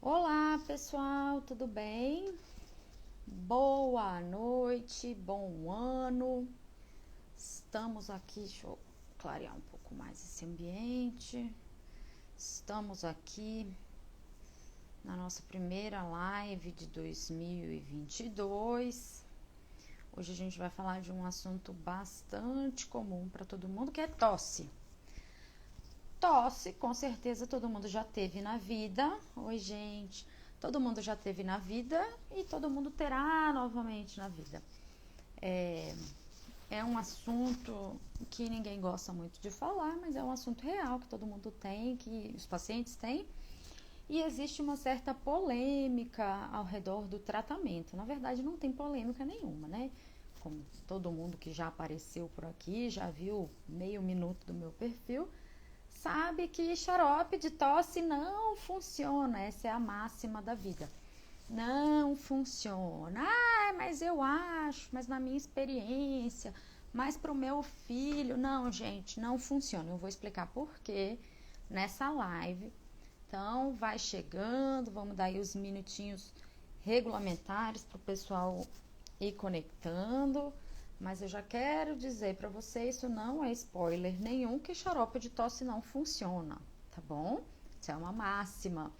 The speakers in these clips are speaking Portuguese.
Olá, pessoal, tudo bem? Boa noite, bom ano. Estamos aqui, deixa eu clarear um pouco mais esse ambiente. Estamos aqui na nossa primeira live de 2022. Hoje a gente vai falar de um assunto bastante comum para todo mundo, que é tosse. Tosse, com certeza todo mundo já teve na vida. Oi, gente. Todo mundo já teve na vida e todo mundo terá novamente na vida. É um assunto que ninguém gosta muito de falar, mas é um assunto real que todo mundo tem, que os pacientes têm. E existe uma certa polêmica ao redor do tratamento. Na verdade, não tem polêmica nenhuma, né? Como todo mundo que já apareceu por aqui, já viu meio minuto do meu perfil, sabe que xarope de tosse não funciona. Essa é a máxima da vida. Não funciona. Ah, mas eu acho, mas na minha experiência, mas para o meu filho. Não, gente, não funciona. Eu vou explicar por quê nessa live. Então, vai chegando, vamos dar aí os minutinhos regulamentares para o pessoal ir conectando. Mas eu já quero dizer para você, isso não é spoiler nenhum, que xarope de tosse não funciona, tá bom? Isso é uma máxima.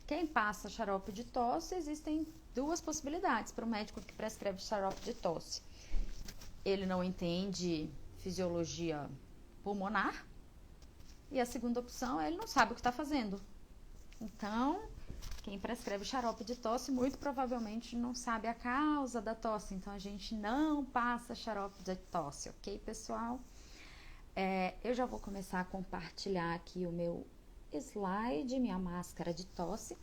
Quem passa xarope de tosse, existem duas possibilidades para o médico que prescreve xarope de tosse. Ele não entende fisiologia pulmonar, e a segunda opção é ele não sabe o que está fazendo. Então, quem prescreve xarope de tosse muito provavelmente não sabe a causa da tosse. Então, a gente não passa xarope de tosse, ok, pessoal? Eu já vou começar a compartilhar aqui o meu slide, minha máscara de tosse.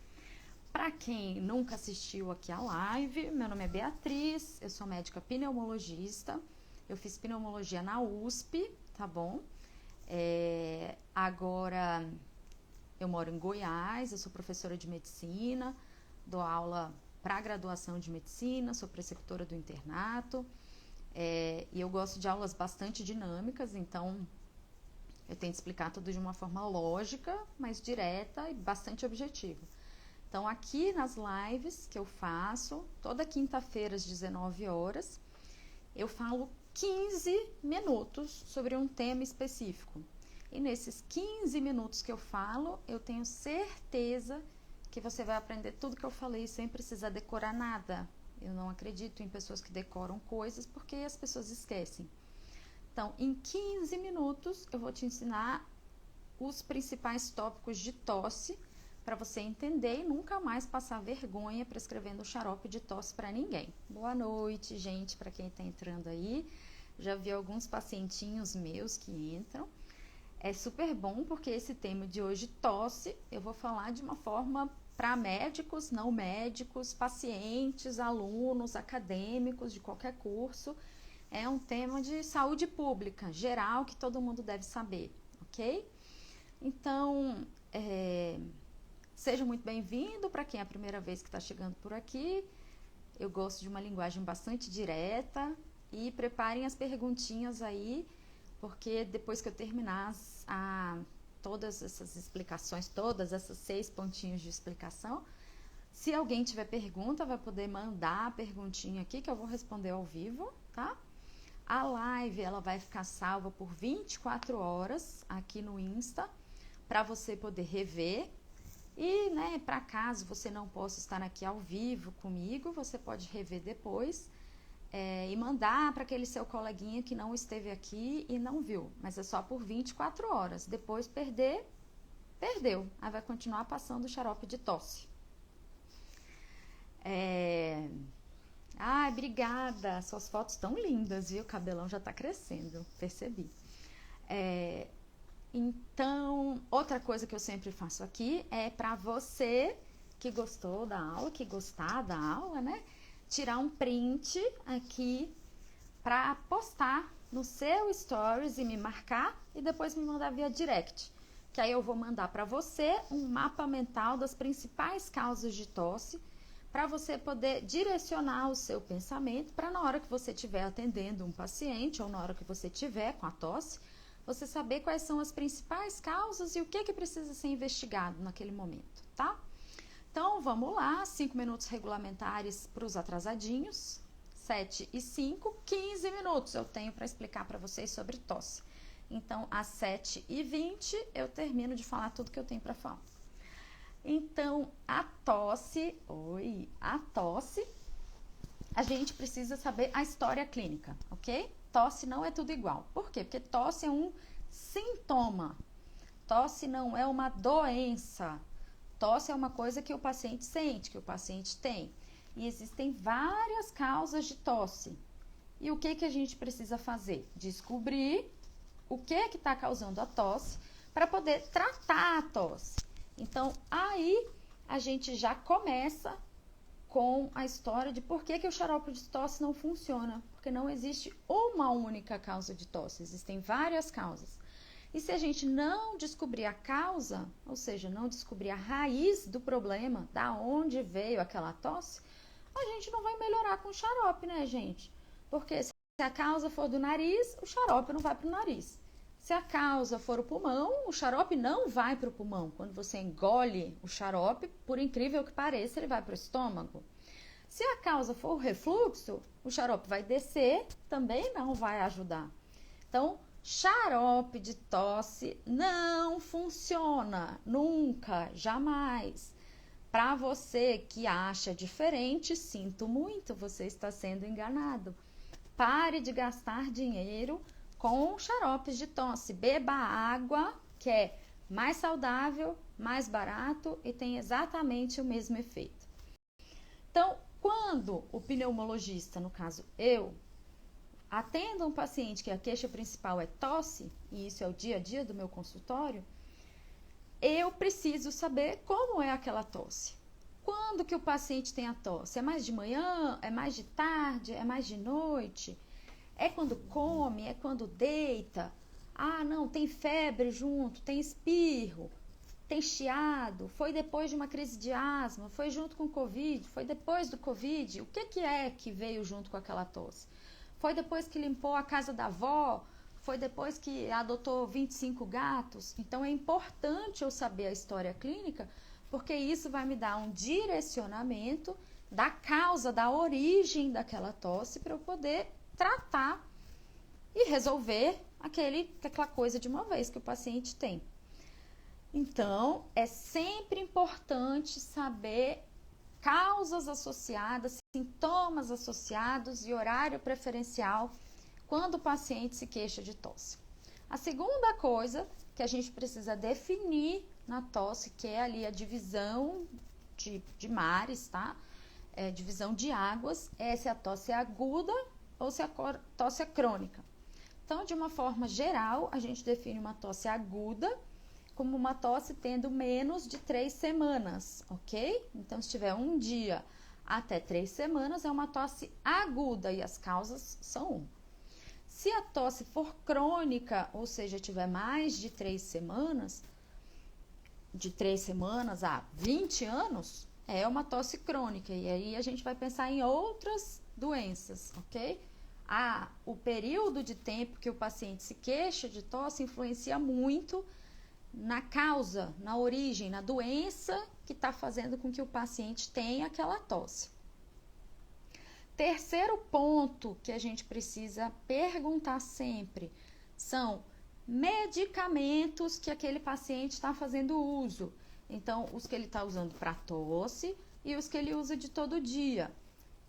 Para quem nunca assistiu aqui a live, meu nome é Beatriz, eu sou médica pneumologista. Eu fiz pneumologia na USP, tá bom? Agora eu moro em Goiás, eu sou professora de medicina, dou aula para graduação de medicina, sou preceptora do internato, e eu gosto de aulas bastante dinâmicas, então eu tento explicar tudo de uma forma lógica, mas direta e bastante objetiva. Então, aqui nas lives que eu faço, toda quinta-feira às 19 horas, eu falo 15 minutos sobre um tema específico. E nesses 15 minutos que eu falo, eu tenho certeza que você vai aprender tudo que eu falei sem precisar decorar nada. Eu não acredito em pessoas que decoram coisas porque as pessoas esquecem. Então, em 15 minutos, eu vou te ensinar os principais tópicos de tosse para você entender e nunca mais passar vergonha prescrevendo xarope de tosse para ninguém. Boa noite, gente, para quem está entrando aí. Já vi alguns pacientinhos meus que entram. É super bom porque esse tema de hoje, tosse, eu vou falar de uma forma para médicos, não médicos, pacientes, alunos, acadêmicos de qualquer curso. É um tema de saúde pública, geral, que todo mundo deve saber, ok? Então, seja muito bem-vindo para quem é a primeira vez que está chegando por aqui. Eu gosto de uma linguagem bastante direta e preparem as perguntinhas aí, porque depois que eu terminar todas essas explicações, todas essas 6 pontinhos de explicação, se alguém tiver pergunta, vai poder mandar a perguntinha aqui que eu vou responder ao vivo, tá? A live ela vai ficar salva por 24 horas aqui no Insta, para você poder rever. E, né, para caso você não possa estar aqui ao vivo comigo, você pode rever depois e mandar para aquele seu coleguinha que não esteve aqui e não viu. Mas é só por 24 horas. Depois perder, perdeu. Aí vai continuar passando o xarope de tosse. Ai, obrigada. Suas fotos estão lindas, viu? O cabelão já tá crescendo, percebi. Então, outra coisa que eu sempre faço aqui é para você que gostou da aula, que gostar da aula, né? Tirar um print aqui para postar no seu stories e me marcar e depois me mandar via direct. Que aí eu vou mandar para você um mapa mental das principais causas de tosse, para você poder direcionar o seu pensamento para na hora que você estiver atendendo um paciente ou na hora que você estiver com a tosse, você saber quais são as principais causas e o que precisa ser investigado naquele momento, tá? Então, vamos lá, 5 minutos regulamentares para os atrasadinhos, 7 e 5, 15 minutos eu tenho para explicar para vocês sobre tosse. Então, às 7h20, eu termino de falar tudo que eu tenho para falar. Então, a tosse, a gente precisa saber a história clínica, ok? Tosse não é tudo igual. Por quê? Porque tosse é um sintoma. Tosse não é uma doença. Tosse é uma coisa que o paciente sente, que o paciente tem. E existem várias causas de tosse. E o que a gente precisa fazer? Descobrir o que está causando a tosse para poder tratar a tosse. Então, aí a gente já começa com a história de por que o xarope de tosse não funciona. Porque não existe uma única causa de tosse, existem várias causas. E se a gente não descobrir a causa, ou seja, não descobrir a raiz do problema, da onde veio aquela tosse, a gente não vai melhorar com o xarope, né, gente? Porque se a causa for do nariz, o xarope não vai para o nariz. Se a causa for o pulmão, o xarope não vai para o pulmão. Quando você engole o xarope, por incrível que pareça, ele vai para o estômago. Se a causa for o refluxo, o xarope vai descer, também não vai ajudar. Então, xarope de tosse não funciona, nunca, jamais. Para você que acha diferente, sinto muito, você está sendo enganado. Pare de gastar dinheiro com xaropes de tosse. Beba água, que é mais saudável, mais barato e tem exatamente o mesmo efeito. Então, quando o pneumologista, no caso eu, atendo um paciente que a queixa principal é tosse, e isso é o dia a dia do meu consultório, eu preciso saber como é aquela tosse. Quando que o paciente tem a tosse? É mais de manhã? É mais de tarde? É mais de noite? É quando come? É quando deita? Ah, não, tem febre junto, tem espirro, tem chiado, foi depois de uma crise de asma, foi junto com o Covid, foi depois do Covid. O que é que veio junto com aquela tosse? Foi depois que limpou a casa da avó? Foi depois que adotou 25 gatos? Então, é importante eu saber a história clínica, porque isso vai me dar um direcionamento da causa, da origem daquela tosse, para eu poder tratar e resolver aquela coisa de uma vez que o paciente tem. Então, é sempre importante saber causas associadas, sintomas associados e horário preferencial quando o paciente se queixa de tosse. A segunda coisa que a gente precisa definir na tosse, que é ali a divisão de mares, tá? Divisão de águas, é se a tosse é aguda ou se a tosse é crônica. Então, de uma forma geral, a gente define uma tosse aguda como uma tosse tendo menos de 3 semanas, ok? Então, se tiver um dia até 3 semanas, é uma tosse aguda e as causas são uma. Se a tosse for crônica, ou seja, tiver mais de 3 semanas, de 3 semanas a 20 anos, é uma tosse crônica. E aí a gente vai pensar em outras doenças, ok? O período de tempo que o paciente se queixa de tosse influencia muito na causa, na origem, na doença que está fazendo com que o paciente tenha aquela tosse. Terceiro ponto que a gente precisa perguntar sempre são medicamentos que aquele paciente está fazendo uso. Então, os que ele está usando para tosse e os que ele usa de todo dia.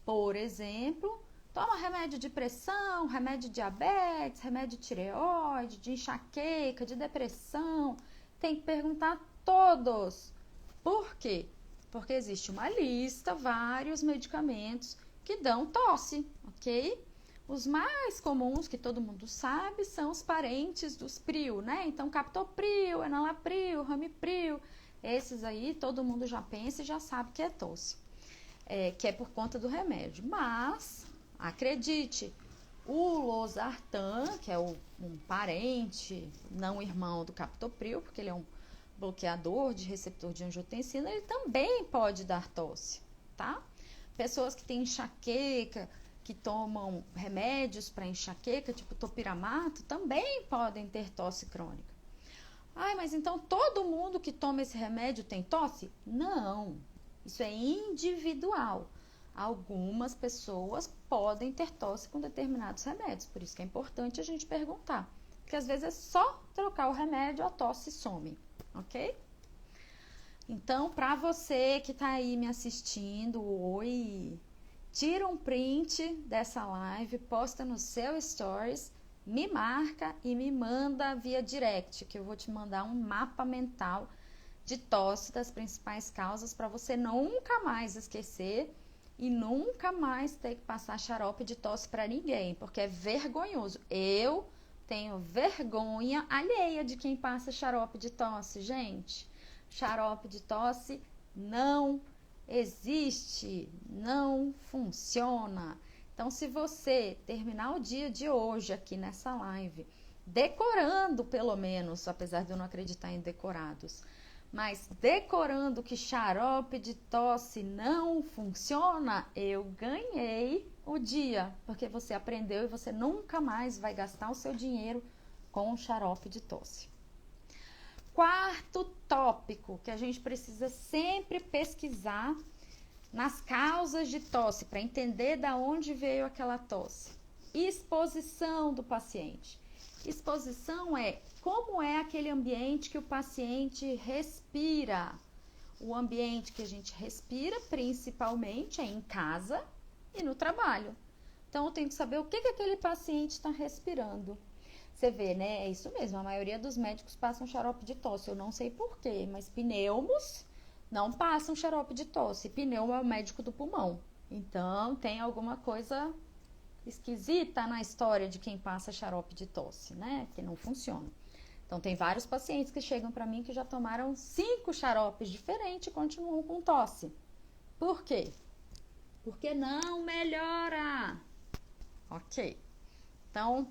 Por exemplo, toma remédio de pressão, remédio de diabetes, remédio de tireoide, de enxaqueca, de depressão. Tem que perguntar todos. Por quê? Porque existe uma lista, vários medicamentos que dão tosse, ok? Os mais comuns, que todo mundo sabe, são os parentes dos PRIO, né? Então, captopril, enalapril, ramipril, esses aí todo mundo já pensa e já sabe que é tosse, que é por conta do remédio. Mas, acredite, o losartan, que é um parente, não irmão do captopril, porque ele é um bloqueador de receptor de angiotensina, ele também pode dar tosse, tá? Pessoas que têm enxaqueca, que tomam remédios para enxaqueca, tipo topiramato, também podem ter tosse crônica. Ai, mas então todo mundo que toma esse remédio tem tosse? Não. Isso é individual. Algumas pessoas podem ter tosse com determinados remédios, por isso que é importante a gente perguntar. Porque às vezes é só trocar o remédio, a tosse some, ok? Então, para você que tá aí me assistindo, oi, tira um print dessa live, posta no seu stories, me marca e me manda via direct, que eu vou te mandar um mapa mental de tosse das principais causas para você nunca mais esquecer e nunca mais ter que passar xarope de tosse para ninguém, porque é vergonhoso. Eu tenho vergonha alheia de quem passa xarope de tosse, gente. Xarope de tosse não existe, não funciona. Então, se você terminar o dia de hoje aqui nessa live, decorando pelo menos, apesar de eu não acreditar em decorados, mas decorando que xarope de tosse não funciona, eu ganhei o dia, porque você aprendeu e você nunca mais vai gastar o seu dinheiro com xarope de tosse. Quarto tópico que a gente precisa sempre pesquisar nas causas de tosse, para entender da onde veio aquela tosse. Exposição do paciente. Exposição é como é aquele ambiente que o paciente respira. O ambiente que a gente respira, principalmente, é em casa e no trabalho. Então, eu tenho que saber o que aquele paciente está respirando. Você vê, né? É isso mesmo, a maioria dos médicos passam xarope de tosse. Eu não sei porquê, mas pneumos não passam xarope de tosse. Pneumo é o médico do pulmão. Então, tem alguma coisa esquisita na história de quem passa xarope de tosse, né? Que não funciona. Então, tem vários pacientes que chegam para mim que já tomaram 5 xaropes diferentes e continuam com tosse. Por quê? Porque não melhora. Ok. Então,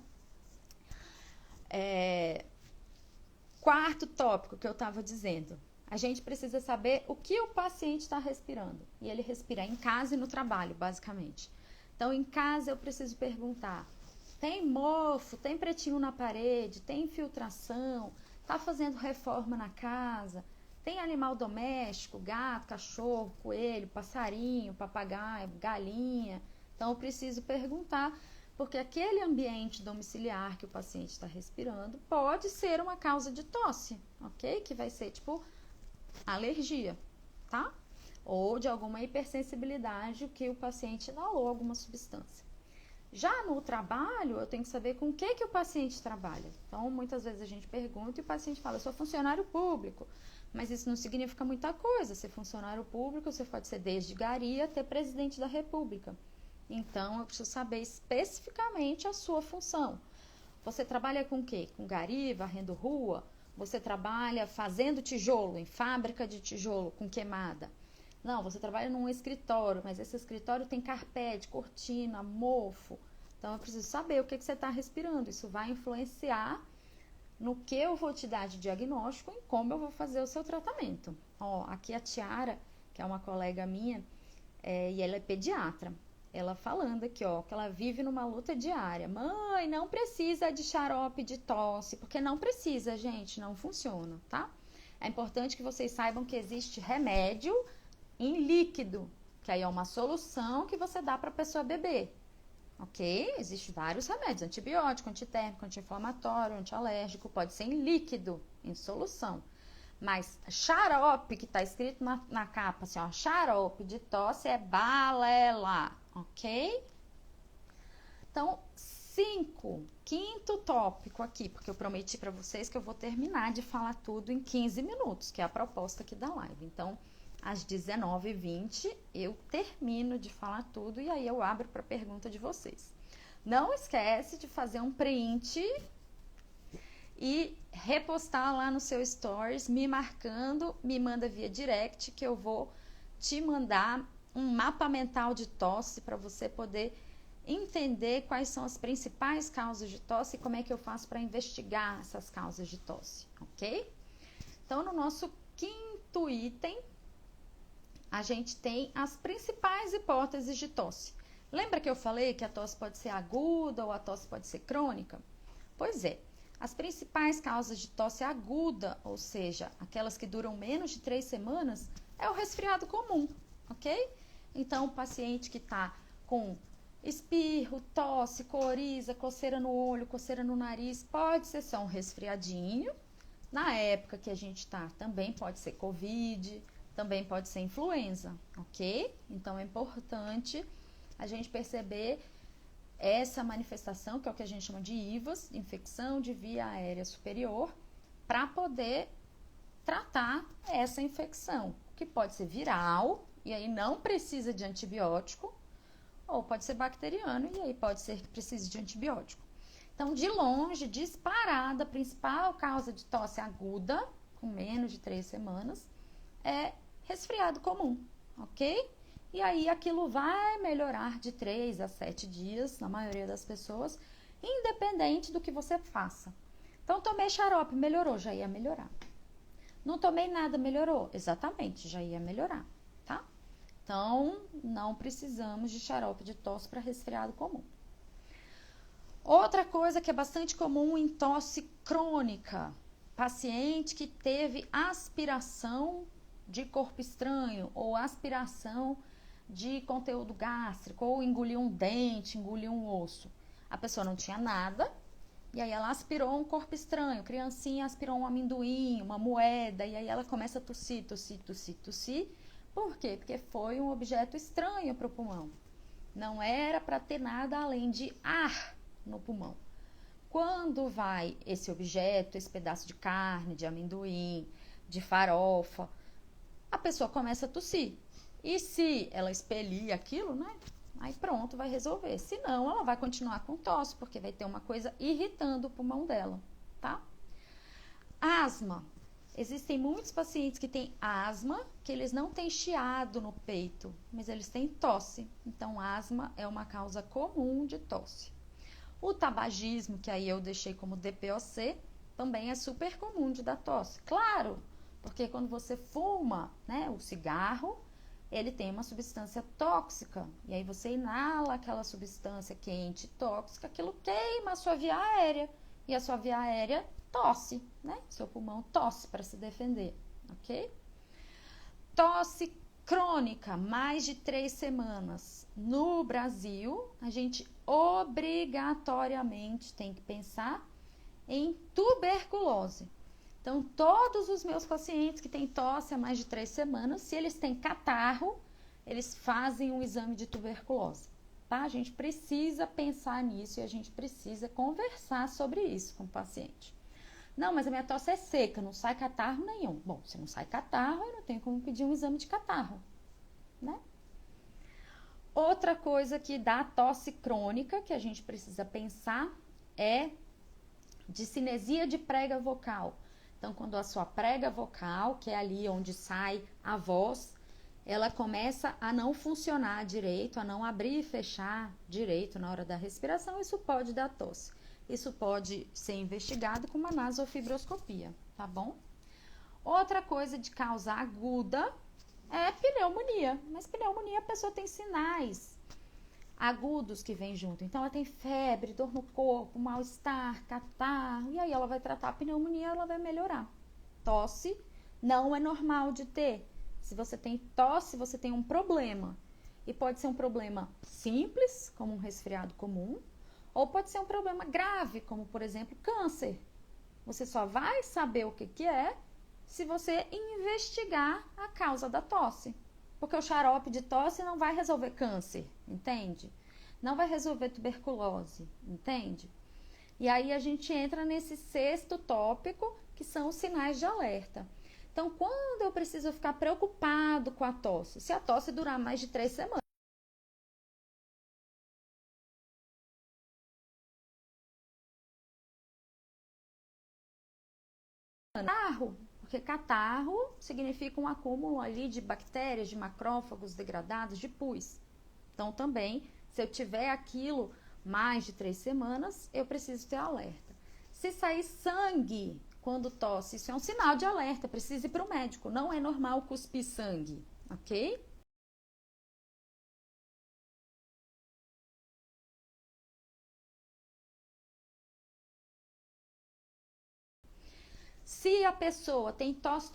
quarto tópico que eu estava dizendo. A gente precisa saber o que o paciente está respirando. E ele respira em casa e no trabalho, basicamente. Então, em casa, eu preciso perguntar: tem mofo, tem pretinho na parede, tem infiltração, tá fazendo reforma na casa, tem animal doméstico, gato, cachorro, coelho, passarinho, papagaio, galinha. Então, eu preciso perguntar, porque aquele ambiente domiciliar que o paciente está respirando pode ser uma causa de tosse, ok? Que vai ser tipo alergia, tá? Ou de alguma hipersensibilidade que o paciente inalou alguma substância. Já no trabalho, eu tenho que saber com o que o paciente trabalha. Então, muitas vezes a gente pergunta e o paciente fala: eu sou funcionário público. Mas isso não significa muita coisa. Ser funcionário público, você pode ser desde gari até presidente da república. Então, eu preciso saber especificamente a sua função. Você trabalha com o quê? Com gari, varrendo rua? Você trabalha fazendo tijolo, em fábrica de tijolo, com queimada? Não, você trabalha num escritório, mas esse escritório tem carpete, cortina, mofo. Então, eu preciso saber o que você está respirando. Isso vai influenciar no que eu vou te dar de diagnóstico e como eu vou fazer o seu tratamento. Ó, aqui a Tiara, que é uma colega minha, e ela é pediatra. Ela falando aqui, ó, que ela vive numa luta diária. Mãe, não precisa de xarope de tosse, porque não precisa, gente, não funciona, tá? É importante que vocês saibam que existe remédio em líquido, que aí é uma solução que você dá para a pessoa beber, ok? Existem vários remédios, antibiótico, antitérmico, anti-inflamatório, antialérgico, pode ser em líquido, em solução. Mas xarope, que está escrito na capa, assim, ó, xarope de tosse é balela, ok? Então, quinto tópico aqui, porque eu prometi para vocês que eu vou terminar de falar tudo em 15 minutos, que é a proposta aqui da live. Então, às 19h20, eu termino de falar tudo e aí eu abro para pergunta de vocês. Não esquece de fazer um print e repostar lá no seu stories, me marcando, me manda via direct, que eu vou te mandar um mapa mental de tosse para você poder entender quais são as principais causas de tosse e como é que eu faço para investigar essas causas de tosse, ok? Então, no nosso quinto item, a gente tem as principais hipóteses de tosse. Lembra que eu falei que a tosse pode ser aguda ou a tosse pode ser crônica? Pois é. As principais causas de tosse aguda, ou seja, aquelas que duram menos de 3 semanas, é o resfriado comum, ok? Então, o paciente que está com espirro, tosse, coriza, coceira no olho, coceira no nariz, pode ser só um resfriadinho. Na época que a gente está, também pode ser Covid, também pode ser influenza, ok? Então, é importante a gente perceber essa manifestação, que é o que a gente chama de IVAS, infecção de via aérea superior, para poder tratar essa infecção, que pode ser viral, e aí não precisa de antibiótico, ou pode ser bacteriano, e aí pode ser que precise de antibiótico. Então, de longe, disparada, a principal causa de tosse aguda, com menos de 3 semanas, é resfriado comum, ok? E aí aquilo vai melhorar de 3 a 7 dias, na maioria das pessoas, independente do que você faça. Então, tomei xarope, melhorou, já ia melhorar. Não tomei nada, melhorou? Exatamente, já ia melhorar, tá? Então, não precisamos de xarope de tosse para resfriado comum. Outra coisa que é bastante comum em tosse crônica, paciente que teve aspiração de corpo estranho ou aspiração de conteúdo gástrico, ou engoliu um dente, engoliu um osso. A pessoa não tinha nada, e aí ela aspirou um corpo estranho, criancinha aspirou um amendoim, uma moeda, e aí ela começa a tossir, tossir, tossir, tossir. Por quê? Porque foi um objeto estranho para o pulmão. Não era para ter nada além de ar no pulmão. Quando vai esse objeto, esse pedaço de carne, de amendoim, de farofa, a pessoa começa a tossir. E se ela expelir aquilo, né? Aí pronto, vai resolver. Se não, ela vai continuar com tosse, porque vai ter uma coisa irritando o pulmão dela, tá? Asma. Existem muitos pacientes que têm asma, que eles não têm chiado no peito, mas eles têm tosse. Então, asma é uma causa comum de tosse. O tabagismo, que aí eu deixei como DPOC, também é super comum de dar tosse. Claro, porque quando você fuma, né, o cigarro, ele tem uma substância tóxica. E aí você inala aquela substância quente, tóxica, aquilo queima a sua via aérea. E a sua via aérea tosse, né? Seu pulmão tosse para se defender, ok? Tosse crônica, mais de 3 semanas. No Brasil, a gente obrigatoriamente tem que pensar em tuberculose. Então, todos os meus pacientes que têm tosse há mais de 3 semanas, se eles têm catarro, eles fazem um exame de tuberculose, tá? A gente precisa pensar nisso e a gente precisa conversar sobre isso com o paciente. Não, mas a minha tosse é seca, não sai catarro nenhum. Bom, se não sai catarro, eu não tenho como pedir um exame de catarro, né? Outra coisa que dá tosse crônica, que a gente precisa pensar, é discinesia de prega vocal. Então, quando a sua prega vocal, que é ali onde sai a voz, ela começa a não funcionar direito, a não abrir e fechar direito na hora da respiração, isso pode dar tosse. Isso pode ser investigado com uma nasofibroscopia, tá bom? Outra coisa de causa aguda é pneumonia. Mas pneumonia a pessoa tem sinais agudos que vêm junto. Então, ela tem febre, dor no corpo, mal-estar, catarro. E aí ela vai tratar a pneumonia, ela vai melhorar. Tosse não é normal de ter. Se você tem tosse, você tem um problema. E pode ser um problema simples, como um resfriado comum, ou pode ser um problema grave, como, por exemplo, câncer. Você só vai saber o que é se você investigar a causa da tosse. Porque o xarope de tosse não vai resolver câncer, entende? Não vai resolver tuberculose, entende? E aí a gente entra nesse 6º tópico, que são os sinais de alerta. Então, quando eu preciso ficar preocupado com a tosse? Se a tosse durar mais de 3 semanas. Catarro, porque catarro significa um acúmulo ali de bactérias, de macrófagos degradados, de pus. Então, também, se eu tiver aquilo mais de 3 semanas, eu preciso ter alerta. Se sair sangue quando tosse, isso é um sinal de alerta, precisa ir para o médico. Não é normal cuspir sangue, ok? Se a pessoa tem tosse,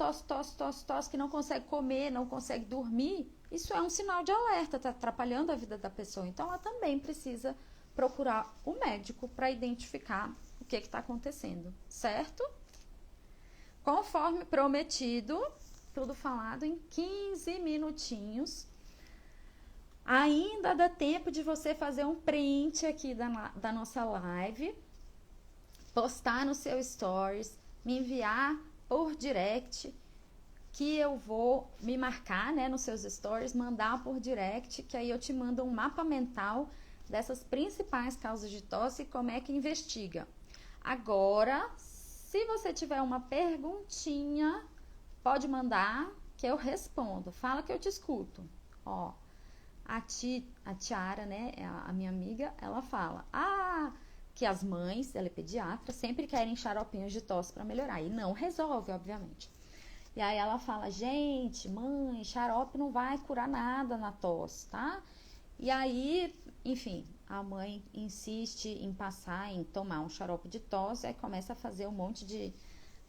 que não consegue comer, não consegue dormir, isso é um sinal de alerta, está atrapalhando a vida da pessoa. Então, ela também precisa procurar o médico para identificar o que está acontecendo, certo? Conforme prometido, tudo falado em 15 minutinhos. Ainda dá tempo de você fazer um print aqui da nossa live, postar no seu stories, me enviar por direct, que eu vou me marcar, né, nos seus stories, mandar por direct, que aí eu te mando um mapa mental dessas principais causas de tosse e como é que investiga. Agora, se você tiver uma perguntinha, pode mandar que eu respondo. Fala que eu te escuto. Ó, a Tiara, né, a minha amiga, ela fala: que as mães, ela é pediatra, sempre querem xaropinhos de tosse para melhorar. E não resolve, obviamente. E aí ela fala: gente, mãe, xarope não vai curar nada na tosse, tá? E aí, enfim, a mãe insiste em passar, em tomar um xarope de tosse, aí começa a fazer um monte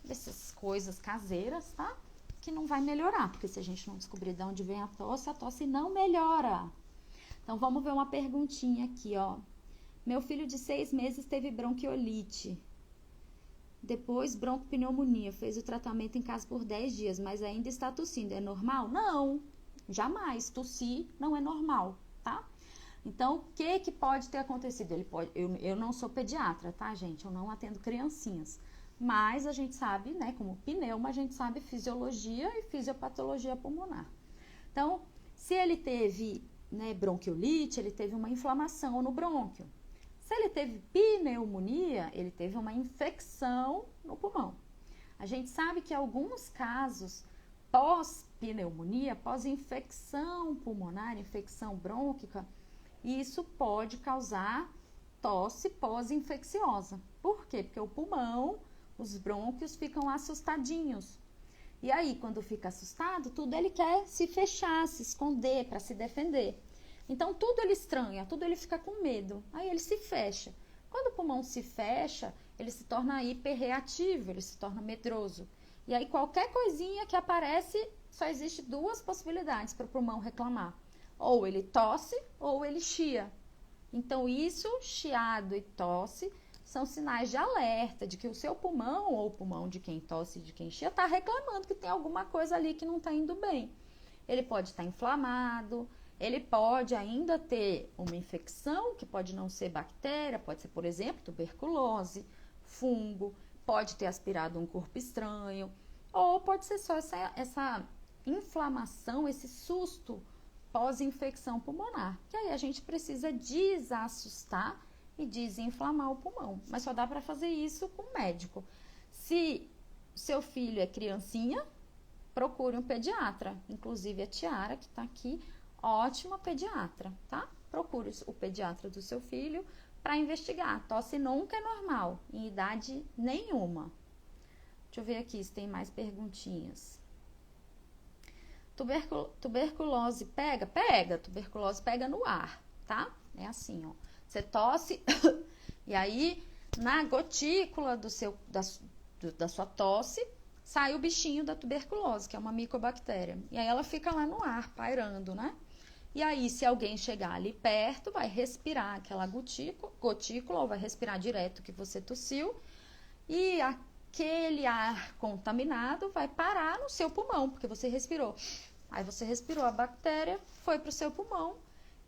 dessas coisas caseiras, tá? Que não vai melhorar, porque se a gente não descobrir de onde vem a tosse não melhora. Então, vamos ver uma perguntinha aqui, ó. Meu filho de 6 meses teve bronquiolite. Depois, broncopneumonia. Fez o tratamento em casa por 10 dias, mas ainda está tossindo. É normal? Não, jamais. Tossir não é normal, tá? Então, o que pode ter acontecido? Eu não sou pediatra, tá, gente? Eu não atendo criancinhas. Mas a gente sabe, né, como pneuma, a gente sabe fisiologia e fisiopatologia pulmonar. Então, se ele teve, né, bronquiolite, ele teve uma inflamação no brônquio. Se ele teve pneumonia, ele teve uma infecção no pulmão. A gente sabe que alguns casos pós-pneumonia, pós-infecção pulmonar, infecção brônquica, isso pode causar tosse pós-infecciosa. Por quê? Porque o pulmão, os brônquios ficam assustadinhos. E aí, quando fica assustado, tudo ele quer se fechar, se esconder, para se defender. Então, tudo ele estranha, tudo ele fica com medo. Aí ele se fecha. Quando o pulmão se fecha, ele se torna hiperreativo, ele se torna medroso. E aí, qualquer coisinha que aparece, só existe 2 possibilidades para o pulmão reclamar. Ou ele tosse, ou ele chia. Então, isso, chiado e tosse, são sinais de alerta de que o seu pulmão, ou o pulmão de quem tosse e de quem chia, está reclamando que tem alguma coisa ali que não está indo bem. Ele pode estar inflamado, ele pode ainda ter uma infecção, que pode não ser bactéria, pode ser, por exemplo, tuberculose, fungo, pode ter aspirado um corpo estranho, ou pode ser só essa inflamação, esse susto pós-infecção pulmonar. Que aí a gente precisa desassustar e desinflamar o pulmão. Mas só dá para fazer isso com o médico. Se seu filho é criancinha, procure um pediatra. Inclusive a Tiara, que está aqui, ótima pediatra, tá? Procure o pediatra do seu filho para investigar. Tosse nunca é normal, em idade nenhuma. Deixa eu ver aqui se tem mais perguntinhas. Tuberculose pega? Pega. Tuberculose pega no ar, tá? É assim, ó. Você tosse e aí na gotícula da sua tosse sai o bichinho da tuberculose, que é uma micobactéria. E aí ela fica lá no ar, pairando, né? E aí, se alguém chegar ali perto, vai respirar aquela gotícula ou vai respirar direto que você tossiu. E aquele ar contaminado vai parar no seu pulmão, porque você respirou. Aí você respirou a bactéria, foi para o seu pulmão.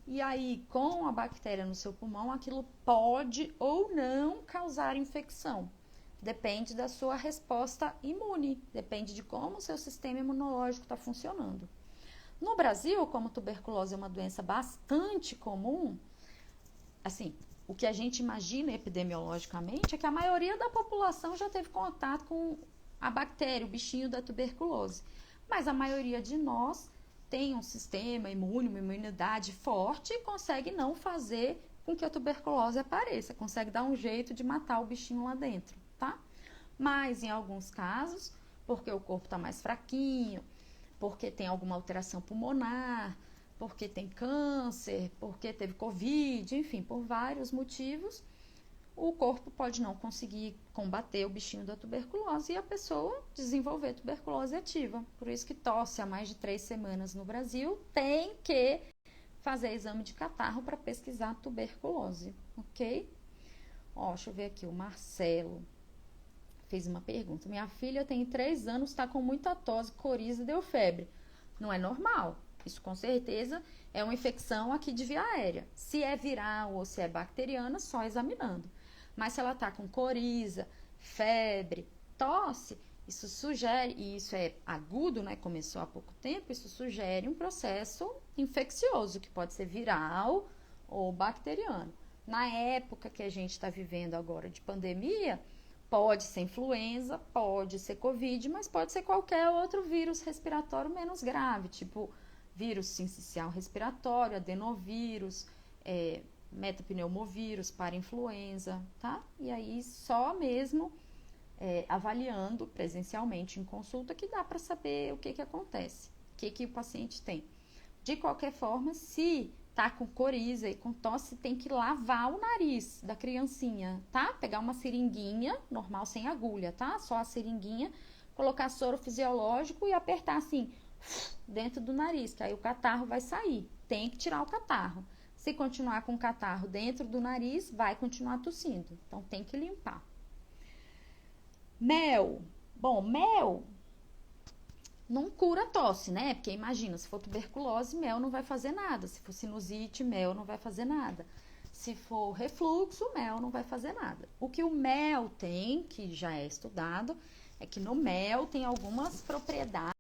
E aí, com a bactéria no seu pulmão, aquilo pode ou não causar infecção. Depende da sua resposta imune, depende de como o seu sistema imunológico está funcionando. No Brasil, como tuberculose é uma doença bastante comum, assim, o que a gente imagina epidemiologicamente é que a maioria da população já teve contato com a bactéria, o bichinho da tuberculose. Mas a maioria de nós tem um sistema imune, uma imunidade forte e consegue não fazer com que a tuberculose apareça, consegue dar um jeito de matar o bichinho lá dentro, tá? Mas em alguns casos, porque o corpo está mais fraquinho, porque tem alguma alteração pulmonar, porque tem câncer, porque teve Covid, enfim, por vários motivos, o corpo pode não conseguir combater o bichinho da tuberculose e a pessoa desenvolver tuberculose ativa. Por isso que tosse há mais de 3 semanas no Brasil tem que fazer exame de catarro para pesquisar tuberculose, ok? Ó, deixa eu ver aqui, o Marcelo fez uma pergunta. Minha filha tem 3 anos, está com muita tosse, coriza e deu febre. Não é normal. Isso com certeza é uma infecção aqui de via aérea. Se é viral ou se é bacteriana, só examinando. Mas se ela está com coriza, febre, tosse, isso sugere, e isso é agudo, né? Começou há pouco tempo, isso sugere um processo infeccioso, que pode ser viral ou bacteriano. Na época que a gente está vivendo agora de pandemia, pode ser influenza, pode ser Covid, mas pode ser qualquer outro vírus respiratório menos grave, tipo vírus sincicial respiratório, adenovírus, metapneumovírus, parainfluenza, tá? E aí só mesmo avaliando presencialmente em consulta que dá para saber o que acontece, o que o paciente tem. De qualquer forma, se tá com coriza e com tosse, tem que lavar o nariz da criancinha, tá? Pegar uma seringuinha, normal, sem agulha, tá? Só a seringuinha, colocar soro fisiológico e apertar assim, dentro do nariz, que aí o catarro vai sair. Tem que tirar o catarro. Se continuar com o catarro dentro do nariz, vai continuar tossindo. Então, tem que limpar. Mel. Bom, mel não cura tosse, né? Porque imagina, se for tuberculose, mel não vai fazer nada. Se for sinusite, mel não vai fazer nada. Se for refluxo, mel não vai fazer nada. O que o mel tem, que já é estudado, é que no mel tem algumas propriedades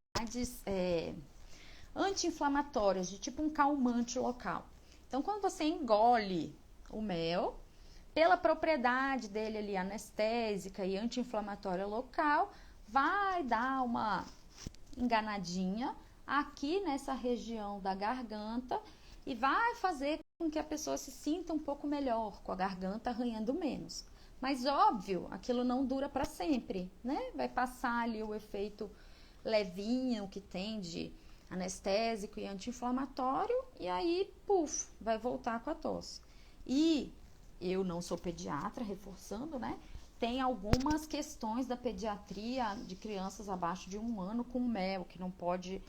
anti-inflamatórias, de tipo um calmante local. Então, quando você engole o mel, pela propriedade dele ali anestésica e anti-inflamatória local, vai dar uma enganadinha aqui nessa região da garganta e vai fazer com que a pessoa se sinta um pouco melhor, com a garganta arranhando menos. Mas óbvio, aquilo não dura para sempre, né? Vai passar ali o efeito levinho que tem de anestésico e anti-inflamatório e aí, puf, vai voltar com a tosse. E eu não sou pediatra, reforçando, né? Tem algumas questões da pediatria de crianças abaixo de 1 ano com mel, que não pode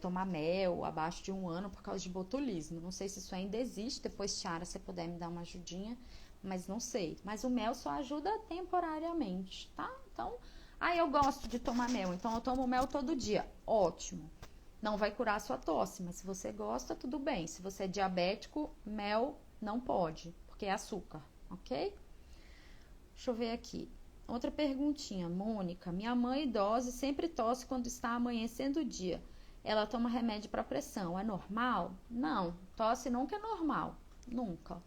tomar mel abaixo de 1 ano por causa de botulismo. Não sei se isso ainda existe, depois, Tiara, se puder me dar uma ajudinha, mas não sei. Mas o mel só ajuda temporariamente, tá? Então, eu gosto de tomar mel, então eu tomo mel todo dia. Ótimo. Não vai curar a sua tosse, mas se você gosta, tudo bem. Se você é diabético, mel não pode, porque é açúcar, ok? Deixa eu ver aqui. Outra perguntinha, Mônica. Minha mãe idosa sempre tosse quando está amanhecendo o dia. Ela toma remédio para pressão. É normal? Não. Tosse nunca é normal. Nunca.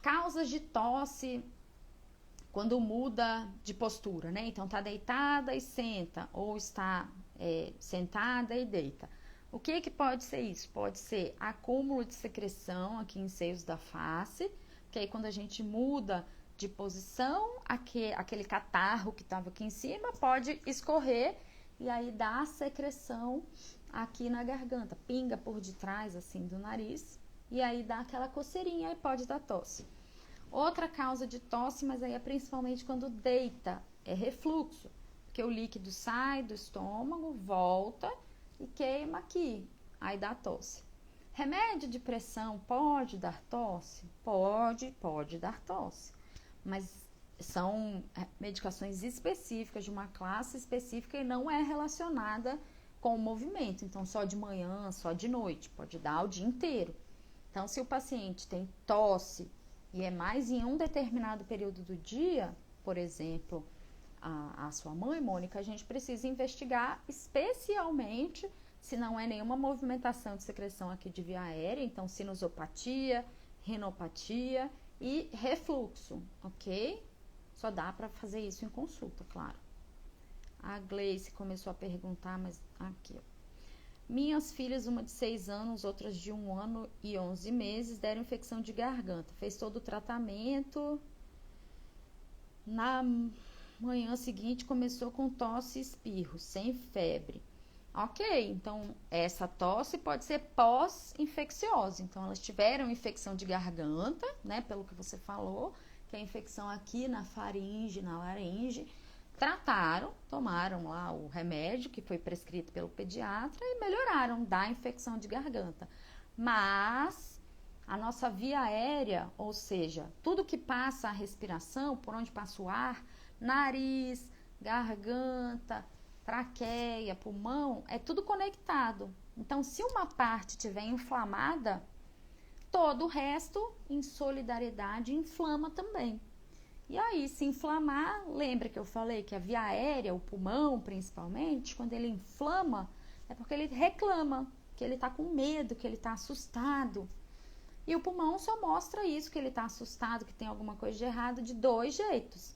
Causas de tosse quando muda de postura, né? Então, tá deitada e senta, ou está sentada e deita. O que pode ser isso? Pode ser acúmulo de secreção aqui em seios da face, que aí quando a gente muda de posição, aquele catarro que estava aqui em cima pode escorrer e aí dá secreção aqui na garganta, pinga por detrás assim do nariz e aí dá aquela coceirinha e pode dar tosse. Outra causa de tosse, mas aí é principalmente quando deita, é refluxo, porque o líquido sai do estômago, volta e queima aqui, aí dá tosse. Remédio de pressão pode dar tosse? Pode dar tosse. Mas são medicações específicas, de uma classe específica e não é relacionada com o movimento. Então, só de manhã, só de noite, pode dar o dia inteiro. Então, se o paciente tem tosse e é mais em um determinado período do dia, por exemplo, a sua mãe, Mônica, a gente precisa investigar especialmente se não é nenhuma movimentação de secreção aqui de via aérea, então sinusopatia, rinopatia e refluxo, ok? Só dá para fazer isso em consulta, claro. A Gleice começou a perguntar, mas aqui, ó. Minhas filhas, uma de 6 anos, outras de 1 ano e 11 meses, deram infecção de garganta. Fez todo o tratamento. Na manhã seguinte, começou com tosse e espirro, sem febre. Ok, então essa tosse pode ser pós-infecciosa. Então, elas tiveram infecção de garganta, né, pelo que você falou, que a infecção aqui na faringe, na laringe, trataram, tomaram lá o remédio que foi prescrito pelo pediatra e melhoraram da infecção de garganta. Mas a nossa via aérea, ou seja, tudo que passa a respiração, por onde passa o ar, nariz, garganta, traqueia, pulmão, é tudo conectado. Então, se uma parte estiver inflamada, todo o resto, em solidariedade, inflama também. E aí, se inflamar, lembra que eu falei que a via aérea, o pulmão principalmente, quando ele inflama, é porque ele reclama, que ele está com medo, que ele está assustado. E o pulmão só mostra isso, que ele está assustado, que tem alguma coisa de errado, de dois jeitos.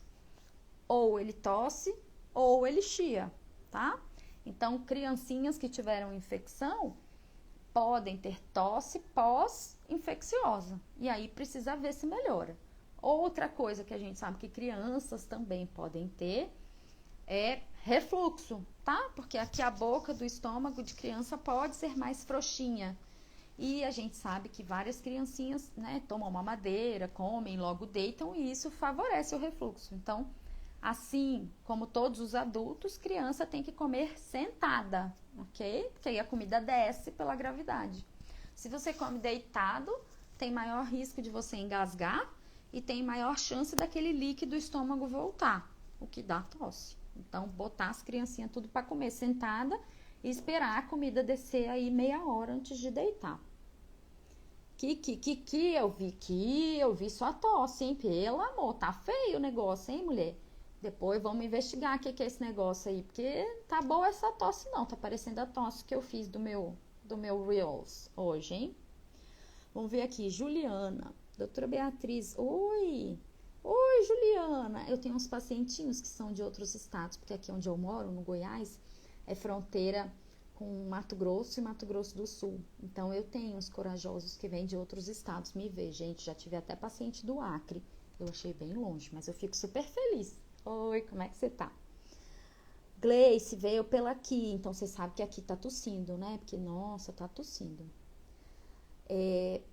Ou ele tosse, ou ele chia, tá? Então, criancinhas que tiveram infecção podem ter tosse pós-infecciosa. E aí precisa ver se melhora. Outra coisa que a gente sabe que crianças também podem ter é refluxo, tá? Porque aqui a boca do estômago de criança pode ser mais frouxinha. E a gente sabe que várias criancinhas, né, tomam mamadeira, comem, logo deitam e isso favorece o refluxo. Então, assim como todos os adultos, criança tem que comer sentada, ok? Porque aí a comida desce pela gravidade. Se você come deitado, tem maior risco de você engasgar e tem maior chance daquele líquido do estômago voltar, o que dá tosse. Então, botar as criancinhas tudo para comer sentada e esperar a comida descer aí meia hora antes de deitar. Eu vi sua tosse, hein? Pelo amor, tá feio o negócio, hein, mulher? Depois vamos investigar o que é esse negócio aí, porque tá boa essa tosse não, tá parecendo a tosse que eu fiz do meu Reels hoje, hein? Vamos ver aqui, Juliana, doutora Beatriz, oi, Juliana, eu tenho uns pacientinhos que são de outros estados, porque aqui onde eu moro, no Goiás, é fronteira com Mato Grosso e Mato Grosso do Sul. Então, eu tenho uns corajosos que vêm de outros estados me ver. Gente, já tive até paciente do Acre. Eu achei bem longe, mas eu fico super feliz. Oi, como é que você tá? Gleice veio pela aqui, então você sabe que aqui tá tossindo, né? Porque, nossa, tá tossindo.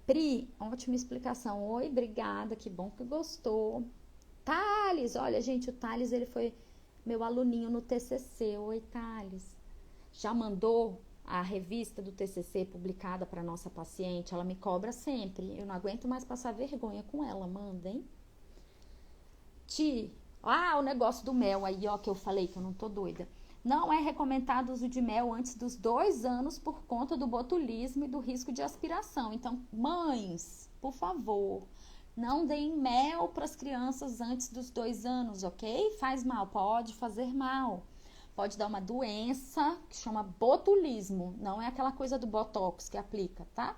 Pri, ótima explicação. Oi, obrigada, que bom que gostou. Thales, olha, gente, o Thales, ele foi meu aluninho no TCC. Oi, Thales. Já mandou a revista do TCC publicada para nossa paciente? Ela me cobra sempre. Eu não aguento mais passar vergonha com ela. Manda, hein? O negócio do mel aí, ó, que eu falei que eu não tô doida. Não é recomendado o uso de mel antes dos 2 anos por conta do botulismo e do risco de aspiração. Então, mães, por favor, não deem mel para as crianças antes dos 2 anos, ok? Faz mal, pode fazer mal. Pode dar uma doença que chama botulismo. Não é aquela coisa do botox que aplica, tá?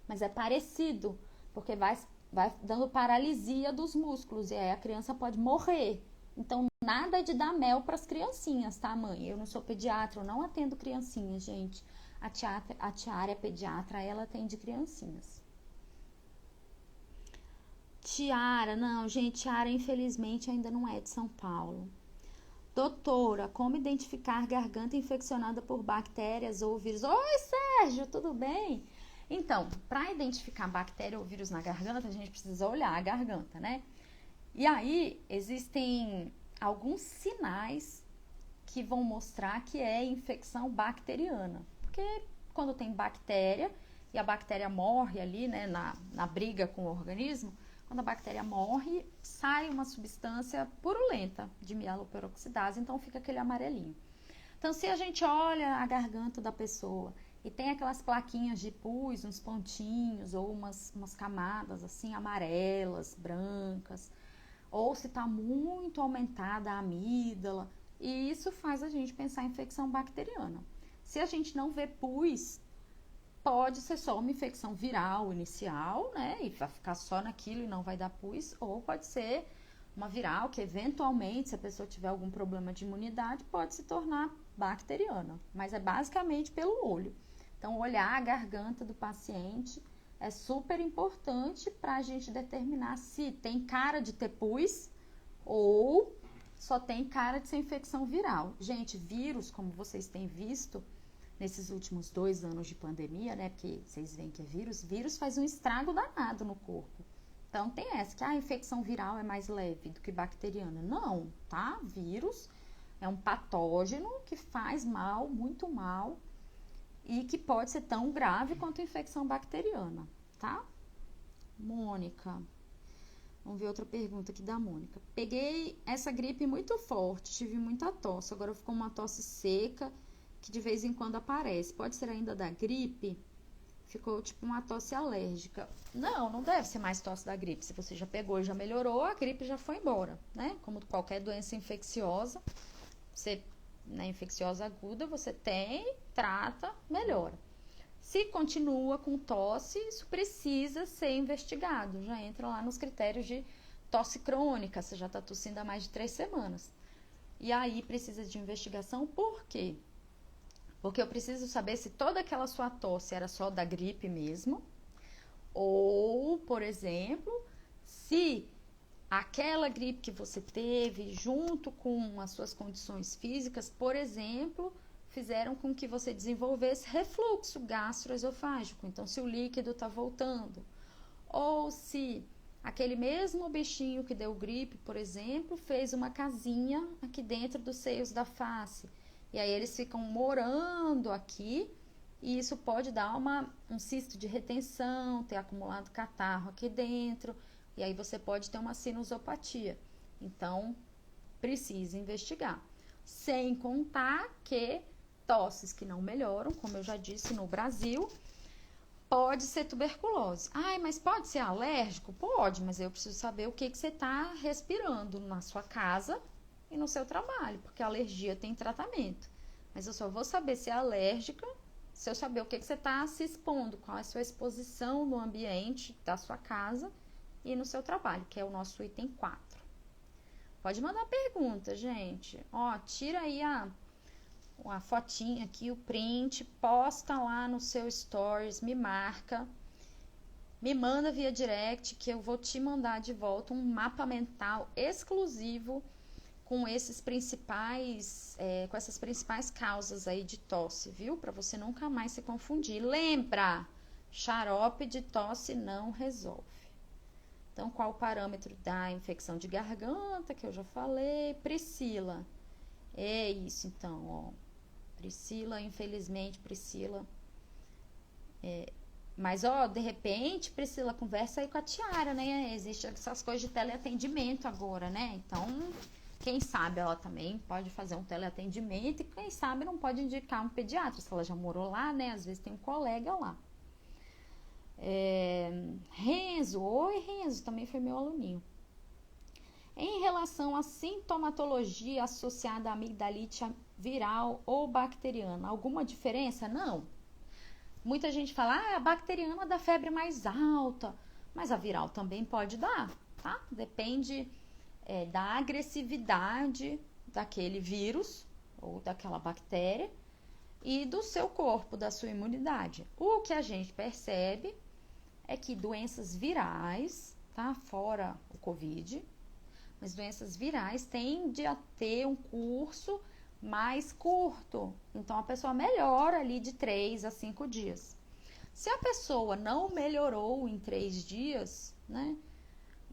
Mas é parecido, porque vai dando paralisia dos músculos e aí a criança pode morrer. Então, nada de dar mel para as criancinhas, tá, mãe? Eu não sou pediatra, eu não atendo criancinhas, gente. A Tiara é pediatra, ela atende criancinhas. Tiara, não, gente, Tiara infelizmente ainda não é de São Paulo. Doutora, como identificar garganta infeccionada por bactérias ou vírus? Oi, Sérgio, tudo bem? Então, para identificar bactéria ou vírus na garganta, a gente precisa olhar a garganta, né? E aí, existem alguns sinais que vão mostrar que é infecção bacteriana. Porque quando tem bactéria e a bactéria morre ali, né, na briga com o organismo, quando a bactéria morre, sai uma substância purulenta de mieloperoxidase, então fica aquele amarelinho. Então, se a gente olha a garganta da pessoa e tem aquelas plaquinhas de pus, uns pontinhos ou umas camadas assim amarelas, brancas, ou se está muito aumentada a amígdala, e isso faz a gente pensar em infecção bacteriana. Se a gente não vê pus, pode ser só uma infecção viral inicial, né? E vai ficar só naquilo e não vai dar pus. Ou pode ser uma viral que, eventualmente, se a pessoa tiver algum problema de imunidade, pode se tornar bacteriana. Mas é basicamente pelo olho. Então, olhar a garganta do paciente é super importante para a gente determinar se tem cara de ter pus ou só tem cara de ser infecção viral. Gente, vírus, como vocês têm visto, nesses últimos 2 anos de pandemia, né, porque vocês veem que é vírus faz um estrago danado no corpo. Então, tem essa, que a infecção viral é mais leve do que bacteriana. Não, tá? Vírus é um patógeno que faz mal, muito mal, e que pode ser tão grave quanto a infecção bacteriana, tá? Mônica. Vamos ver outra pergunta aqui da Mônica. Peguei essa gripe muito forte, tive muita tosse. Agora ficou uma tosse seca que de vez em quando aparece. Pode ser ainda da gripe? Ficou tipo uma tosse alérgica. Não, não deve ser mais tosse da gripe. Se você já pegou e já melhorou, a gripe já foi embora, né? Como qualquer doença infecciosa, você, né, infecciosa aguda, você tem, trata, melhora. Se continua com tosse, isso precisa ser investigado. Já entra lá nos critérios de tosse crônica, você já está tossindo há mais de 3 semanas. E aí precisa de investigação, por quê? Porque eu preciso saber se toda aquela sua tosse era só da gripe mesmo, ou, por exemplo, se aquela gripe que você teve junto com as suas condições físicas, por exemplo, fizeram com que você desenvolvesse refluxo gastroesofágico. Então, se o líquido está voltando. Ou se aquele mesmo bichinho que deu gripe, por exemplo, fez uma casinha aqui dentro dos seios da face. E aí eles ficam morando aqui e isso pode dar um cisto de retenção, ter acumulado catarro aqui dentro. E aí você pode ter uma sinusopatia. Então, precisa investigar. Sem contar que tosses que não melhoram, como eu já disse no Brasil, pode ser tuberculose. Ai, mas pode ser alérgico? Pode, mas eu preciso saber o que você está respirando na sua casa e no seu trabalho, porque a alergia tem tratamento. Mas eu só vou saber se é alérgica se eu saber o que você está se expondo, qual é a sua exposição no ambiente da sua casa e no seu trabalho, que é o nosso item 4. Pode mandar pergunta, gente. Ó, tira aí a fotinha aqui, o print, posta lá no seu stories, me marca, me manda via direct que eu vou te mandar de volta um mapa mental exclusivo com essas principais causas aí de tosse, viu? Para você nunca mais se confundir. Lembra, xarope de tosse não resolve. Então, qual o parâmetro da infecção de garganta, que eu já falei? Priscila. É isso, então, ó. Priscila, infelizmente, Priscila. Mas, ó, de repente, Priscila, conversa aí com a Tiara, né? Existem essas coisas de teleatendimento agora, né? Então, quem sabe ela também pode fazer um teleatendimento e quem sabe não pode indicar um pediatra, se ela já morou lá, né? Às vezes tem um colega lá. Renzo, oi Renzo, também foi meu aluninho. Em relação à sintomatologia associada à amigdalite viral ou bacteriana, alguma diferença? Não. Muita gente fala, a bacteriana dá febre mais alta, mas a viral também pode dar, tá? Depende da agressividade daquele vírus ou daquela bactéria e do seu corpo, da sua imunidade. O que a gente percebe é que doenças virais, tá? Fora o Covid, mas doenças virais tendem a ter um curso mais curto. Então, a pessoa melhora ali de 3 a 5 dias. Se a pessoa não melhorou em 3 dias, né?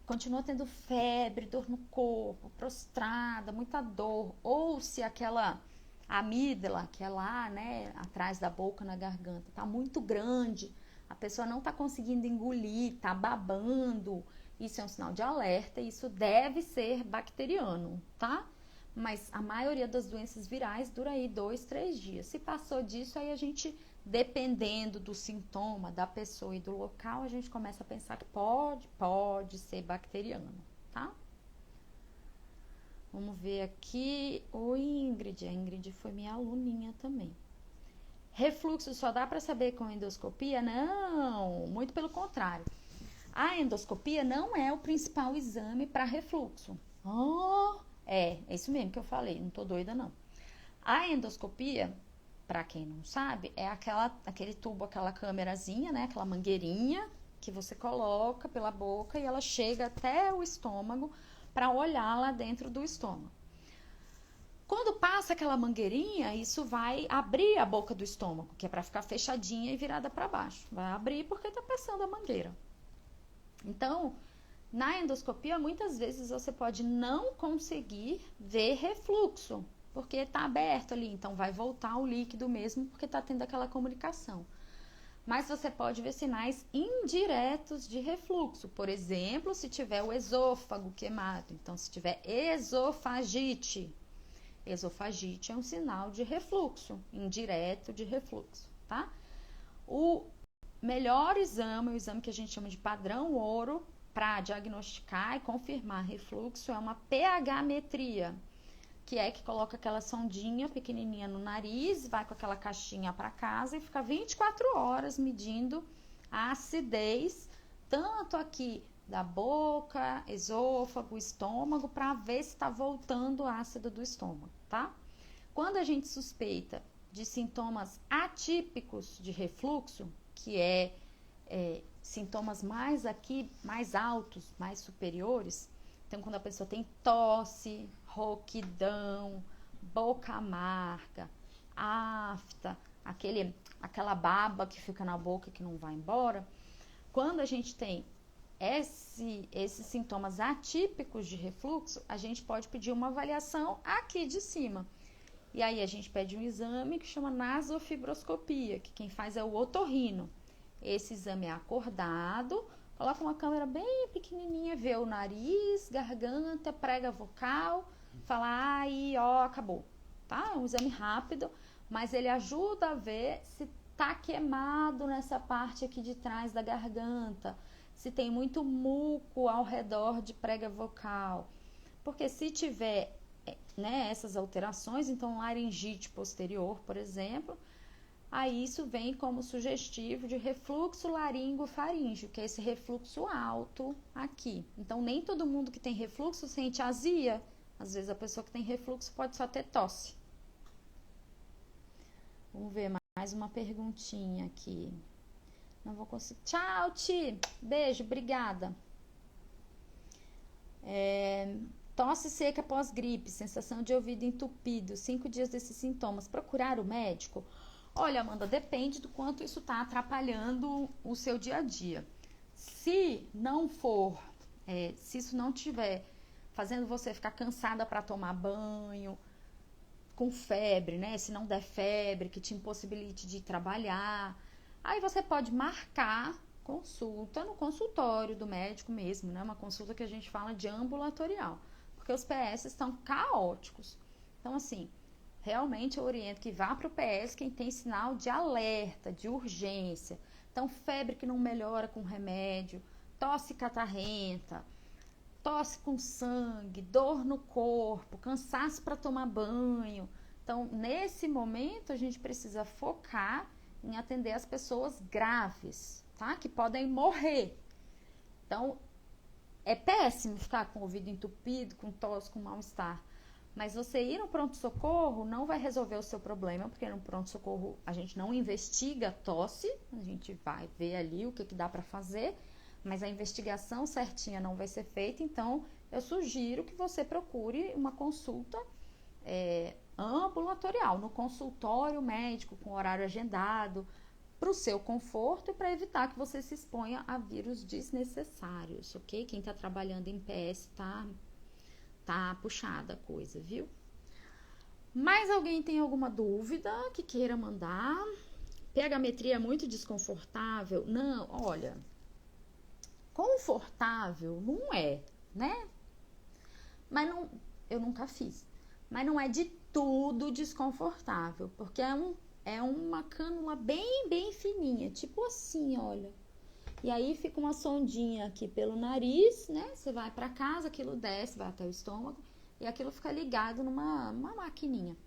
Continua tendo febre, dor no corpo, prostrada, muita dor. Ou se aquela amígdala, que é lá, né, atrás da boca, na garganta, tá muito grande, a pessoa não tá conseguindo engolir, tá babando, isso é um sinal de alerta, isso deve ser bacteriano, tá? Mas a maioria das doenças virais dura aí 2, 3 dias. Se passou disso, aí a gente, dependendo do sintoma da pessoa e do local, a gente começa a pensar que pode ser bacteriano, tá? Vamos ver aqui. Oi, Ingrid. A Ingrid foi minha aluninha também. Refluxo só dá para saber com endoscopia? Não, muito pelo contrário. A endoscopia não é o principal exame para refluxo. É isso mesmo que eu falei, não tô doida não. A endoscopia, para quem não sabe, é aquele tubo, aquela câmerazinha, né, aquela mangueirinha que você coloca pela boca e ela chega até o estômago para olhar lá dentro do estômago. Quando passa aquela mangueirinha, isso vai abrir a boca do estômago, que é para ficar fechadinha e virada para baixo. Vai abrir porque tá passando a mangueira. Então, Na endoscopia, muitas vezes você pode não conseguir ver refluxo, porque está aberto ali, então vai voltar o líquido mesmo, porque está tendo aquela comunicação. Mas você pode ver sinais indiretos de refluxo, por exemplo, se tiver o esôfago queimado. Então, se tiver esofagite, esofagite é um sinal de refluxo, indireto de refluxo, tá? O melhor exame, o exame que a gente chama de padrão ouro, para diagnosticar e confirmar refluxo é uma pH-metria, que é que coloca aquela sondinha pequenininha no nariz, vai com aquela caixinha para casa e fica 24 horas medindo a acidez, tanto aqui da boca, esôfago, estômago, para ver se está voltando ácido do estômago, tá? Quando a gente suspeita de sintomas atípicos de refluxo, que é sintomas mais altos, mais superiores, então quando a pessoa tem tosse, rouquidão, boca amarga, afta, aquela baba que fica na boca que não vai embora, quando a gente tem esses sintomas atípicos de refluxo, a gente pode pedir uma avaliação aqui de cima. E aí a gente pede um exame que chama nasofibroscopia, que quem faz é o otorrino. Esse exame é acordado, coloca uma câmera bem pequenininha, vê o nariz, garganta, prega vocal, fala aí, ó, acabou, tá? É um exame rápido, mas ele ajuda a ver se tá queimado nessa parte aqui de trás da garganta, se tem muito muco ao redor de prega vocal, porque se tiver, né, essas alterações, então laringite posterior, por exemplo, aí isso vem como sugestivo de refluxo laringofaríngeo, que é esse refluxo alto aqui. Então, nem todo mundo que tem refluxo sente azia. Às vezes, a pessoa que tem refluxo pode só ter tosse. Vamos ver mais uma perguntinha aqui. Não vou conseguir. Tchau, Ti. Beijo, obrigada. Tosse seca pós-gripe, sensação de ouvido entupido, 5 dias desses sintomas. Procurar o médico? Olha, Amanda, depende do quanto isso está atrapalhando o seu dia a dia. Se não for, se isso não estiver fazendo você ficar cansada para tomar banho, com febre, né? Se não der febre, que te impossibilite de trabalhar, aí você pode marcar consulta no consultório do médico mesmo, né? Uma consulta que a gente fala de ambulatorial, porque os PS estão caóticos. Então, assim, realmente eu oriento que vá para o PS quem tem sinal de alerta, de urgência. Então, febre que não melhora com remédio, tosse catarrenta, tosse com sangue, dor no corpo, cansaço para tomar banho. Então, nesse momento, a gente precisa focar em atender as pessoas graves, tá? Que podem morrer. Então, é péssimo ficar com o ouvido entupido, com tosse, com mal-estar. Mas você ir no pronto-socorro não vai resolver o seu problema, porque no pronto-socorro a gente não investiga tosse, a gente vai ver ali o que dá para fazer, mas a investigação certinha não vai ser feita, então eu sugiro que você procure uma consulta ambulatorial, no consultório médico, com horário agendado, para o seu conforto e para evitar que você se exponha a vírus desnecessários, ok? Quem está trabalhando em PS tá puxada a coisa, viu? Mais alguém tem alguma dúvida que queira mandar? pH-metria é muito desconfortável? Não, olha, confortável não é, né? Mas não, eu nunca fiz. Mas não é de tudo desconfortável, porque é uma cânula bem fininha, tipo assim, olha. E aí fica uma sondinha aqui pelo nariz, né? Você vai para casa, aquilo desce, vai até o estômago e aquilo fica ligado numa maquininha.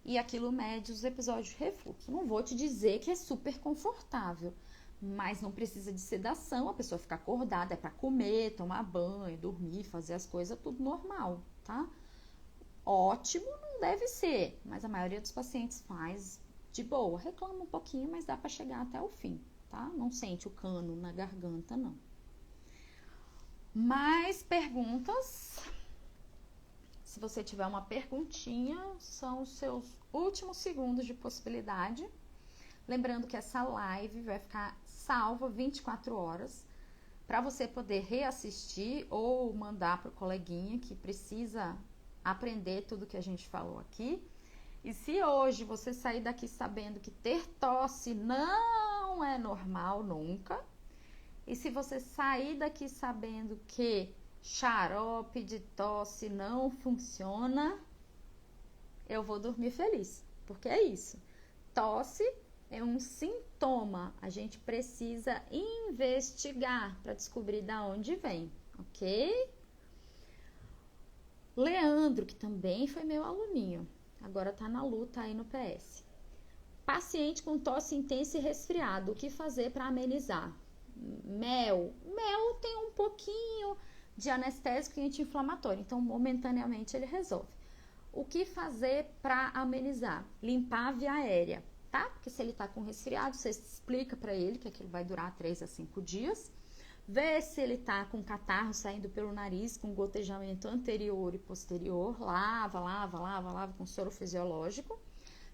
E aquilo mede os episódios de refluxo. Não vou te dizer que é super confortável, mas não precisa de sedação, a pessoa fica acordada, é para comer, tomar banho, dormir, fazer as coisas, tudo normal, tá? Ótimo não deve ser, mas a maioria dos pacientes faz de boa. Reclama um pouquinho, mas dá para chegar até o fim. Tá? Não sente o cano na garganta, não. Mais perguntas? Se você tiver uma perguntinha, são os seus últimos segundos de possibilidade. Lembrando que essa live vai ficar salva 24 horas para você poder reassistir ou mandar para o coleguinha que precisa aprender tudo que a gente falou aqui. E se hoje você sair daqui sabendo que ter tosse não é normal nunca, e se você sair daqui sabendo que xarope de tosse não funciona, eu vou dormir feliz, porque é isso. Tosse é um sintoma, a gente precisa investigar para descobrir da onde vem, ok? Leandro, que também foi meu aluninho, agora tá na luta aí no PS. Paciente com tosse intensa e resfriado, o que fazer para amenizar? Mel tem um pouquinho de anestésico e anti-inflamatório, então momentaneamente ele resolve. O que fazer para amenizar? Limpar a via aérea, tá? Porque se ele tá com resfriado, você explica para ele que aquilo vai durar 3 a 5 dias. Vê se ele tá com catarro saindo pelo nariz, com gotejamento anterior e posterior. Lava com soro fisiológico.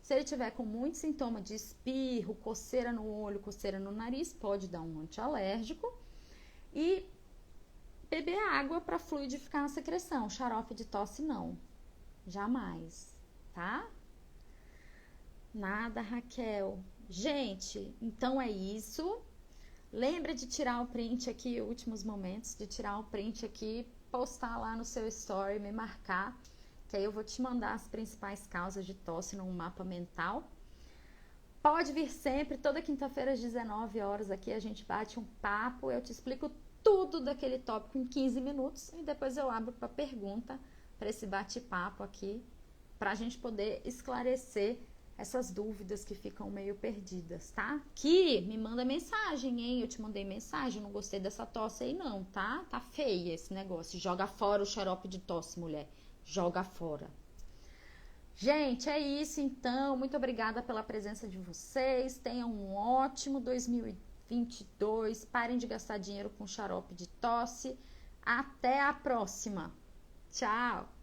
Se ele tiver com muito sintoma de espirro, coceira no olho, coceira no nariz, pode dar um antialérgico. E beber água para fluidificar a secreção. Xarope de tosse não. Jamais, tá? Nada, Raquel. Gente, então é isso. Lembra de tirar o print aqui, últimos momentos, de tirar o print aqui, postar lá no seu story, me marcar, que aí eu vou te mandar as principais causas de tosse num mapa mental. Pode vir sempre, toda quinta-feira às 19 horas aqui a gente bate um papo, eu te explico tudo daquele tópico em 15 minutos e depois eu abro para pergunta, para esse bate-papo aqui, para a gente poder esclarecer essas dúvidas que ficam meio perdidas, tá? Que me manda mensagem, hein? Eu te mandei mensagem, não gostei dessa tosse aí não, tá? Tá feia esse negócio. Joga fora o xarope de tosse, mulher. Joga fora. Gente, é isso então. Muito obrigada pela presença de vocês. Tenham um ótimo 2022. Parem de gastar dinheiro com xarope de tosse. Até a próxima. Tchau!